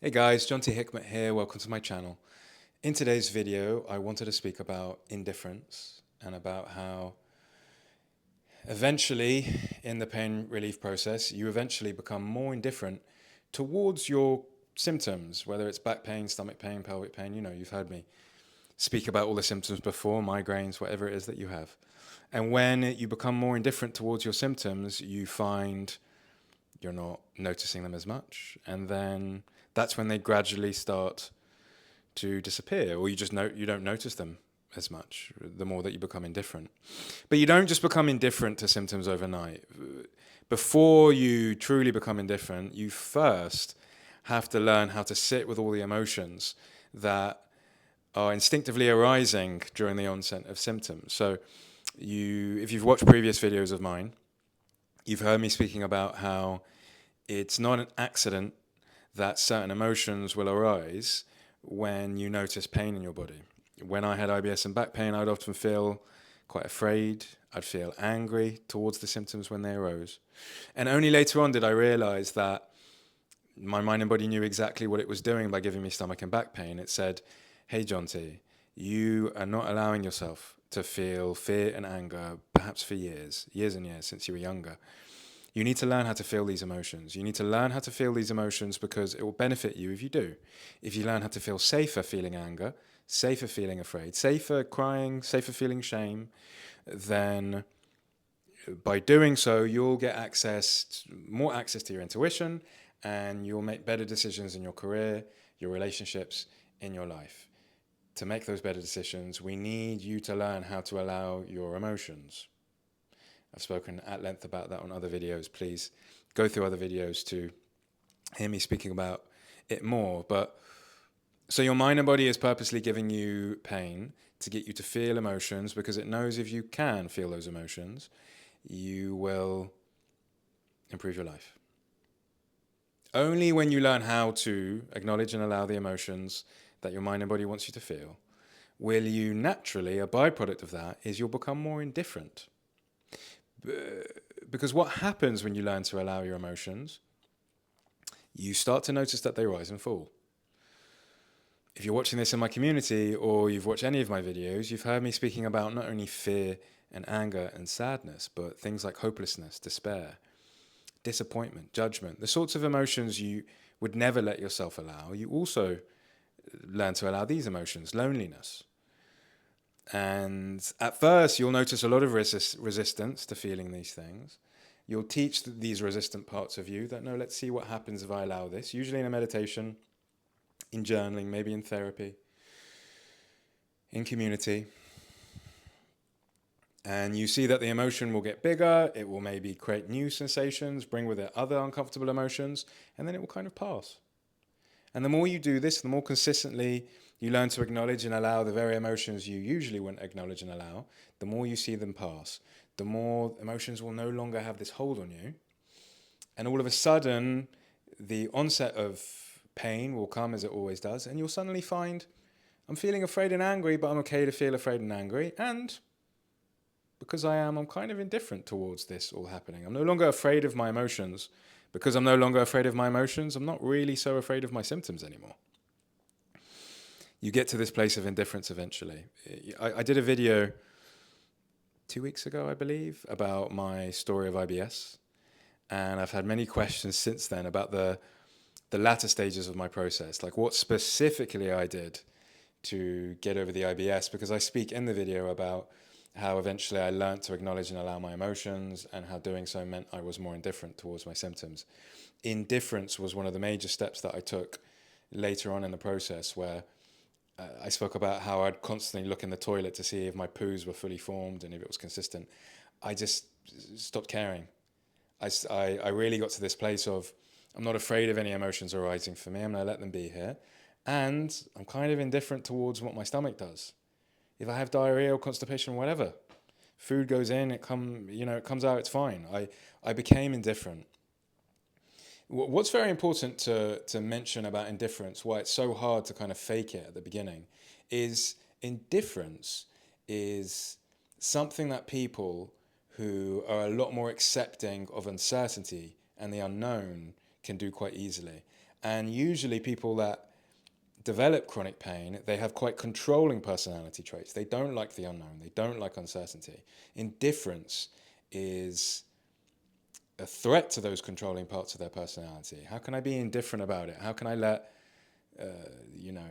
Hey guys, Jonty Hikmet here, welcome to my channel. In today's video, I wanted to speak about indifference and about how eventually in the pain relief process, you eventually become more indifferent towards your symptoms, whether it's back pain, stomach pain, pelvic pain. You've heard me speak about all the symptoms before, migraines, whatever it is that you have. And when you become more indifferent towards your symptoms, you find you're not noticing them as much, and then that's when they gradually start to disappear, or you don't notice them as much the more that you become indifferent. But you don't just become indifferent to symptoms overnight. Before you truly become indifferent, you first have to learn how to sit with all the emotions that are instinctively arising during the onset of symptoms. So if you've watched previous videos of mine, you've heard me speaking about how it's not an accident that certain emotions will arise when you notice pain in your body. When I had IBS and back pain, I'd often feel quite afraid. I'd feel angry towards the symptoms when they arose. And only later on did I realize that my mind and body knew exactly what it was doing by giving me stomach and back pain. It said, hey, Jonty, you are not allowing yourself to feel fear and anger, perhaps for years and years since you were younger. You need to learn how to feel these emotions. You need to learn how to feel these emotions because it will benefit you if you do. If you learn how to feel safer feeling anger, safer feeling afraid, safer crying, safer feeling shame, then by doing so, you'll get more access to your intuition, and you'll make better decisions in your career, your relationships, in your life. To make those better decisions, we need you to learn how to allow your emotions. I've spoken at length about that on other videos. Please go through other videos to hear me speaking about it more. But so your mind and body is purposely giving you pain to get you to feel emotions, because it knows if you can feel those emotions, you will improve your life. Only when you learn how to acknowledge and allow the emotions that your mind and body wants you to feel, will you naturally, a byproduct of that is you'll become more indifferent. Because what happens when you learn to allow your emotions, you start to notice that they rise and fall. If you're watching this in my community, or you've watched any of my videos, you've heard me speaking about not only fear and anger and sadness, but things like hopelessness, despair, disappointment, judgment, the sorts of emotions you would never let yourself allow. You also learn to allow these emotions, loneliness. And at first, you'll notice a lot of resistance to feeling these things. You'll teach these resistant parts of you that, no, let's see what happens if I allow this, usually in a meditation, in journaling, maybe in therapy, in community. And you see that the emotion will get bigger, it will maybe create new sensations, bring with it other uncomfortable emotions, and then it will kind of pass. And the more you do this, the more consistently you learn to acknowledge and allow the very emotions you usually wouldn't acknowledge and allow, the more you see them pass, the more emotions will no longer have this hold on you. And all of a sudden, the onset of pain will come, as it always does, and you'll suddenly find, I'm feeling afraid and angry, but I'm okay to feel afraid and angry. And because I'm kind of indifferent towards this all happening. I'm no longer afraid of my emotions. Because I'm no longer afraid of my emotions, I'm not really so afraid of my symptoms anymore. You get to this place of indifference eventually. I did a video 2 weeks ago, I believe, about my story of IBS. And I've had many questions since then about the latter stages of my process, like what specifically I did to get over the IBS, because I speak in the video about how eventually I learned to acknowledge and allow my emotions, and how doing so meant I was more indifferent towards my symptoms. Indifference was one of the major steps that I took later on in the process, where I spoke about how I'd constantly look in the toilet to see if my poos were fully formed and if it was consistent. I just stopped caring. I really got to this place of, I'm not afraid of any emotions arising for me. I'm going to let them be here. And I'm kind of indifferent towards what my stomach does. If I have diarrhea or constipation or whatever, food goes in, it comes out, it's fine. I became indifferent. What's very important to mention about indifference, why it's so hard to kind of fake it at the beginning, is indifference is something that people who are a lot more accepting of uncertainty and the unknown can do quite easily. And usually people that develop chronic pain, they have quite controlling personality traits. They don't like the unknown. They don't like uncertainty. Indifference is a threat to those controlling parts of their personality. How can I be indifferent about it? How can I let, you know,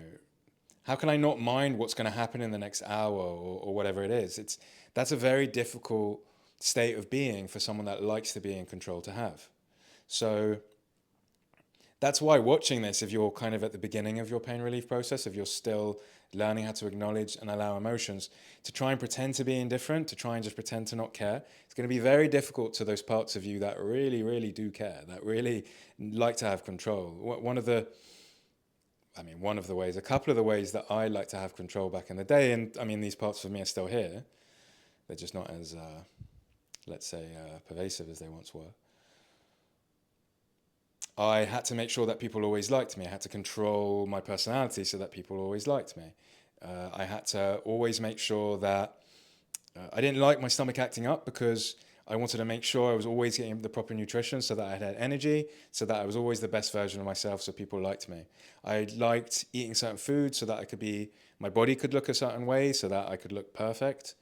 how can I not mind what's going to happen in the next hour or whatever it is? That's a very difficult state of being for someone that likes to be in control to have. So that's why watching this, if you're kind of at the beginning of your pain relief process, if you're still learning how to acknowledge and allow emotions, to try and pretend to be indifferent, to try and just pretend to not care, it's going to be very difficult to those parts of you that really, really do care, that really like to have control. One of the ways, a couple of the ways that I like to have control back in the day, and I mean, these parts of me are still here, they're just not as, let's say, pervasive as they once were. I had to make sure that people always liked me. I had to control my personality so that people always liked me. I had to always make sure that I didn't like my stomach acting up, because I wanted to make sure I was always getting the proper nutrition so that I had energy, so that I was always the best version of myself so people liked me. I liked eating certain foods so that my body could look a certain way, so that I could look perfect,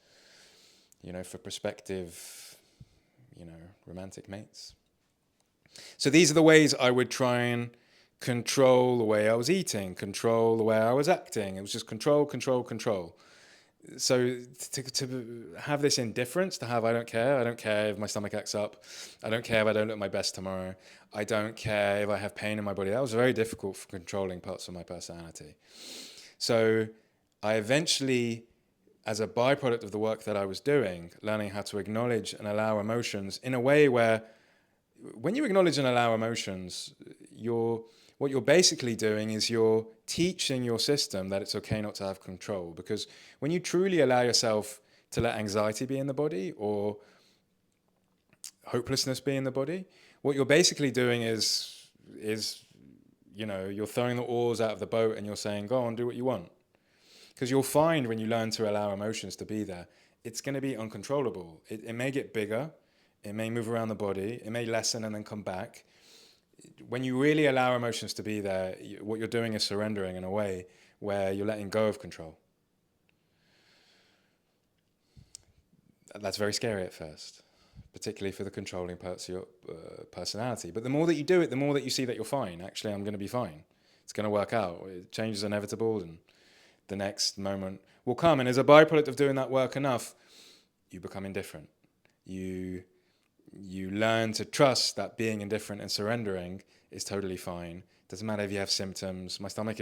for prospective, romantic mates. So these are the ways I would try and control the way I was eating, control the way I was acting. It was just control, control, control. So to have this indifference, to have I don't care if my stomach acts up, I don't care if I don't look my best tomorrow, I don't care if I have pain in my body, that was very difficult for controlling parts of my personality. So I eventually, as a byproduct of the work that I was doing, learning how to acknowledge and allow emotions in a way where, when you acknowledge and allow emotions, what you're basically doing is you're teaching your system that it's okay not to have control. Because when you truly allow yourself to let anxiety be in the body, or hopelessness be in the body, what you're basically doing is you're throwing the oars out of the boat and you're saying, go on, do what you want. Because you'll find when you learn to allow emotions to be there, it's going to be uncontrollable. It may get bigger. It may move around the body. It may lessen and then come back. When you really allow emotions to be there, what you're doing is surrendering in a way where you're letting go of control. That's very scary at first, particularly for the controlling parts of your personality. But the more that you do it, the more that you see that you're fine. Actually, I'm going to be fine. It's going to work out. Change is inevitable, and the next moment will come. And as a byproduct of doing that work enough, you become indifferent. You learn to trust that being indifferent and surrendering is totally fine. Doesn't matter if you have symptoms. My stomach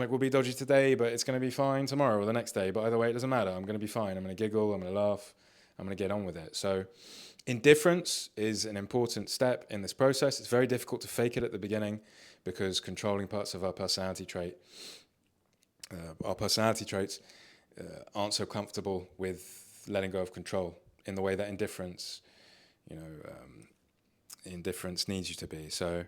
will be dodgy today, but it's going to be fine tomorrow or the next day. But either way, it doesn't matter. I'm going to be fine. I'm going to giggle. I'm going to laugh. I'm going to get on with it. So indifference is an important step in this process. It's very difficult to fake it at the beginning, because controlling parts of our personality traits aren't so comfortable with letting go of control in the way that indifference needs you to be. So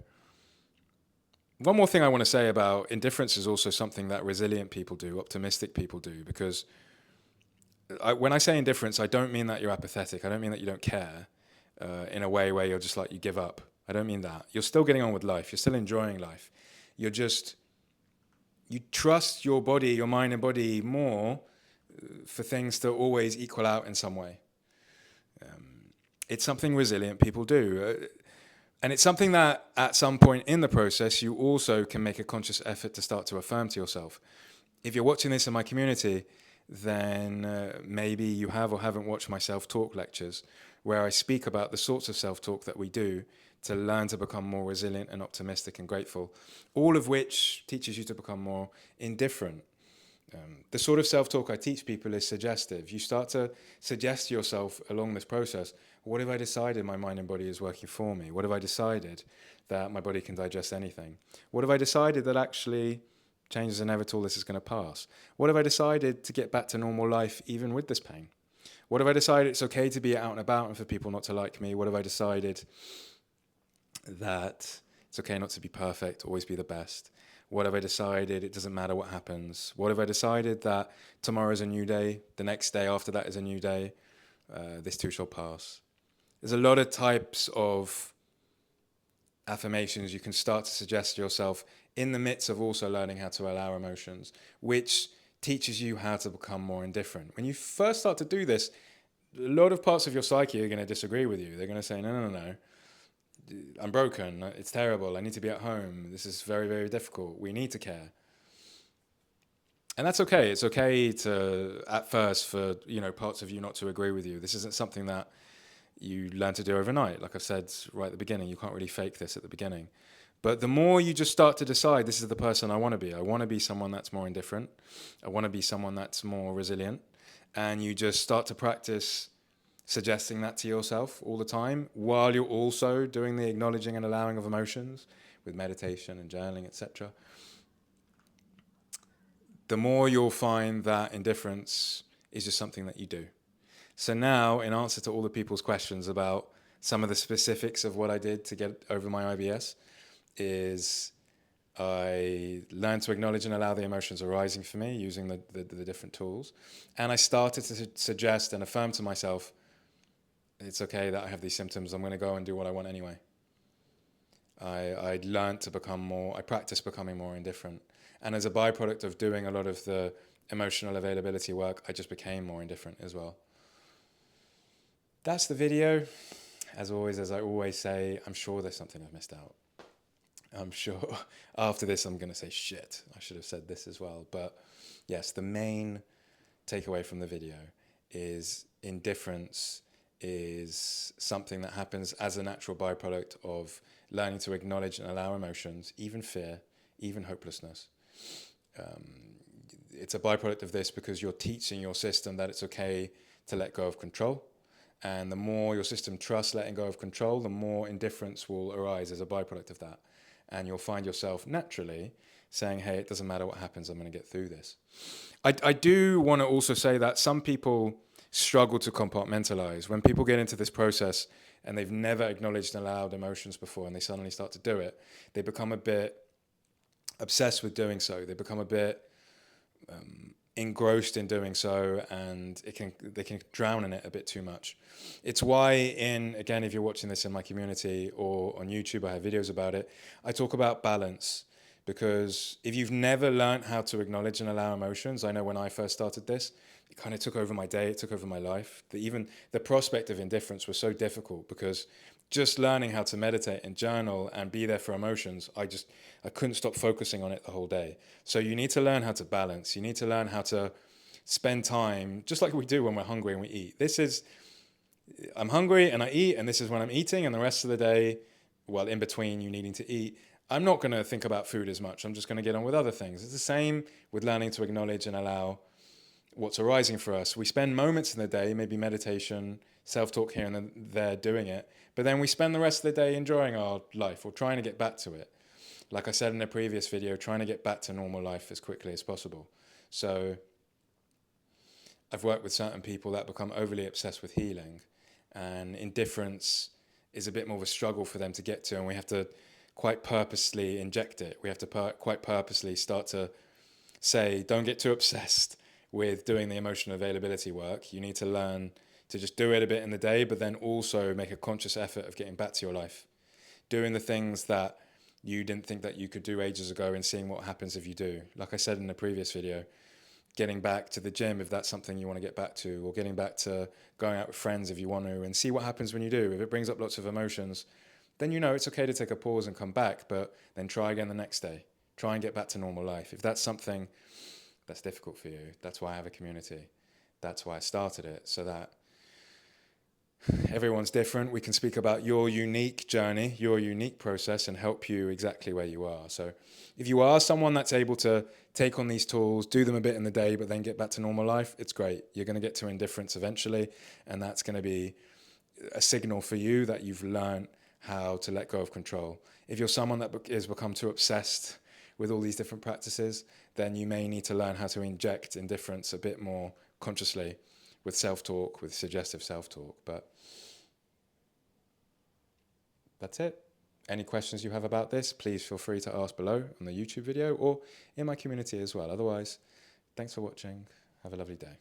one more thing I want to say about indifference is also something that resilient people do, optimistic people do, because when I say indifference, I don't mean that you're apathetic. I don't mean that you don't care in a way where you're just like, you give up. I don't mean that. You're still getting on with life. You're still enjoying life. You trust your body, your mind and body more for things to always equal out in some way. It's something resilient people do. And it's something that at some point in the process, you also can make a conscious effort to start to affirm to yourself. If you're watching this in my community, then maybe you have or haven't watched my self-talk lectures, where I speak about the sorts of self-talk that we do to learn to become more resilient and optimistic and grateful, all of which teaches you to become more indifferent. The sort of self-talk I teach people is suggestive. You start to suggest to yourself along this process, what have I decided my mind and body is working for me? What have I decided that my body can digest anything? What have I decided that actually change is inevitable, this is going to pass? What have I decided to get back to normal life even with this pain? What have I decided it's okay to be out and about and for people not to like me? What have I decided that it's okay not to be perfect, always be the best? What have I decided? It doesn't matter what happens. What have I decided? That tomorrow is a new day. The next day after that is a new day. This too shall pass. There's a lot of types of affirmations, you can start to suggest to yourself in the midst of also learning how to allow emotions, which teaches you how to become more indifferent. When you first start to do this, a lot of parts of your psyche are going to disagree with you. They're going to say, no, no, no, I'm broken. It's terrible. I need to be at home. This is very, very difficult. We need to care. And that's okay. It's okay to, at first, for, parts of you not to agree with you. This isn't something that you learn to do overnight. Like I said right at the beginning, you can't really fake this at the beginning. But the more you just start to decide, this is the person I want to be. I want to be someone that's more indifferent. I want to be someone that's more resilient. And you just start to practice suggesting that to yourself all the time, while you're also doing the acknowledging and allowing of emotions with meditation and journaling, etc. The more you'll find that indifference is just something that you do. So now, in answer to all the people's questions about some of the specifics of what I did to get over my IBS, is I learned to acknowledge and allow the emotions arising for me using the different tools. And I started to suggest and affirm to myself, it's okay that I have these symptoms. I'm going to go and do what I want anyway. I learned to I practiced becoming more indifferent. And as a byproduct of doing a lot of the emotional availability work, I just became more indifferent as well. That's the video. As always, as I always say, I'm sure there's something I've missed out. I'm sure after this I'm going to say, shit, I should have said this as well. But yes, the main takeaway from the video is indifference is something that happens as a natural byproduct of learning to acknowledge and allow emotions, even fear, even hopelessness. It's a byproduct of this because you're teaching your system that it's okay to let go of control. And the more your system trusts letting go of control, the more indifference will arise as a byproduct of that. And you'll find yourself naturally saying, hey, it doesn't matter what happens, I'm going to get through this. I do want to also say that some people struggle to compartmentalize. When people get into this process and they've never acknowledged and allowed emotions before and they suddenly start to do it, they become a bit obsessed with doing so. They become a bit engrossed in doing so, and they can drown in it a bit too much. It's why again, if you're watching this in my community or on YouTube, I have videos about it. I talk about balance, because if you've never learned how to acknowledge and allow emotions, I know when I first started this, it kind of took over my day, it took over my life. Even the prospect of indifference was so difficult, because just learning how to meditate and journal and be there for emotions, I couldn't stop focusing on it the whole day. So you need to learn how to balance. You need to learn how to spend time, just like we do when we're hungry and we eat. I'm hungry and I eat, and this is when I'm eating, and the rest of the day, well, in between you needing to eat, I'm not going to think about food as much. I'm just going to get on with other things. It's the same with learning to acknowledge and allow what's arising for us. We spend moments in the day, maybe meditation, self-talk here and there doing it, but then we spend the rest of the day enjoying our life or trying to get back to it. Like I said in a previous video, trying to get back to normal life as quickly as possible. So I've worked with certain people that become overly obsessed with healing, and indifference is a bit more of a struggle for them to get to, and we have to quite purposely inject it. We have to quite purposely start to say, don't get too obsessed with doing the emotional availability work. You need to learn to just do it a bit in the day, but then also make a conscious effort of getting back to your life, doing the things that you didn't think that you could do ages ago, and seeing what happens if you do. Like I said in the previous video, getting back to the gym if that's something you want to get back to, or getting back to going out with friends if you want to, and see what happens when you do. If it brings up lots of emotions, then you know it's okay to take a pause and come back, but then try again the next day. Try and get back to normal life. If that's something that's difficult for you, that's why I have a community. That's why I started it, so that everyone's different. We can speak about your unique journey, your unique process, and help you exactly where you are. So if you are someone that's able to take on these tools, do them a bit in the day, but then get back to normal life, it's great. You're going to get to indifference eventually, and that's going to be a signal for you that you've learned how to let go of control. If you're someone that has become too obsessed with all these different practices, then you may need to learn how to inject indifference a bit more consciously with self-talk, with suggestive self-talk. But that's it. Any questions you have about this, please feel free to ask below on the YouTube video or in my community as well. Otherwise, thanks for watching. Have a lovely day.